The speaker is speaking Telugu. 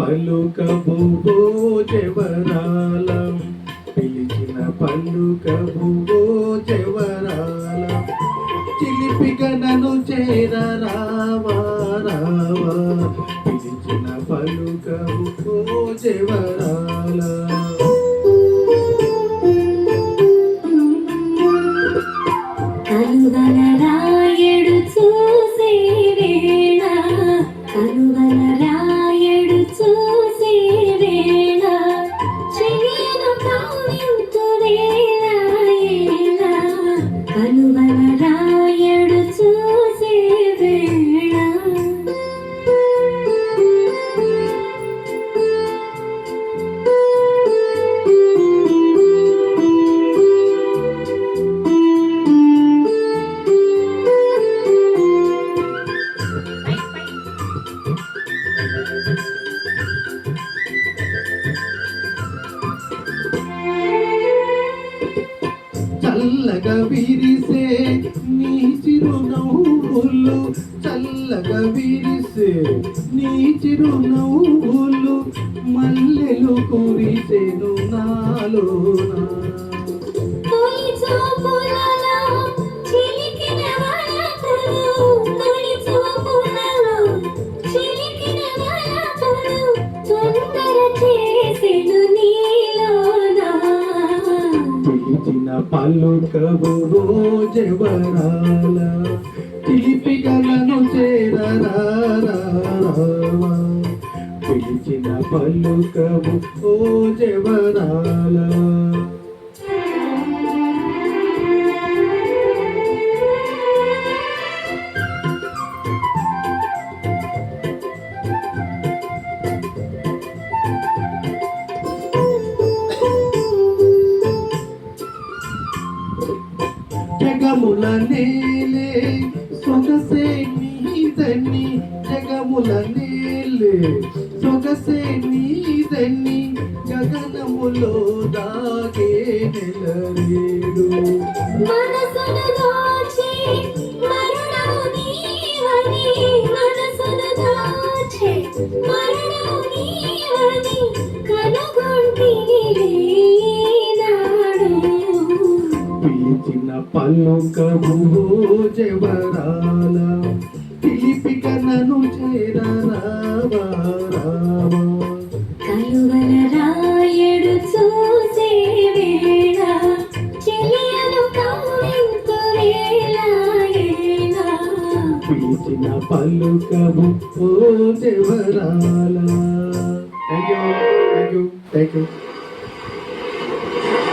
పలుకవు ఓ జవరాల, పిలిచిన పలుకవు ఓ జవరాల, చిలిపిగా నన్ను చేరరావా రావా, పిలిచిన పలుకవు ఓ జవరాల. కనుగలరాయడు చూసే వేళ, కనుగలరాయడు చూసే వేళ, చెయ్యను కౌవింతు వేళ ఏళ, కనుగలరాయడు చూసే వేళ. చల్లగా విరిసే నీ చిరునవ్వులు, చల్లగా విరిసే నీ చిరునవ్వులు, మల్లెలు కురిసెను నాలోన. తొలి చూపులలో చిలికిన వలపులు, తొలి చూపులలో చిలికిన వలపులు, తొందర చేసెను నీలోన. పిలిచిన పలుకవు ఓ జవరాల, చిలిపిగా నన్ను చేరరావా, పిలిచిన పలుకవు ఓ జవరాల. జగముల నేలే సొగసే నీదని, జగముల నేలే సొగసే నీదని, గగనములో దాగే నెలరేడు. మనసును దోచి మరణము నీవని, మనసును దోచి మరణము నీవని, కనుగొంటిని నాడు. పిలిచిన పలుకవు ఓ జవరాల, పిలిపిగా నన్ను చేరరావా రావా. కలువలరాయడు చూసే వేళ, చెలియను కౌవింతు వేళ ఏళ. పిలిచిన పలుకవు ఓ జవరాల. Thank you thank you thank you.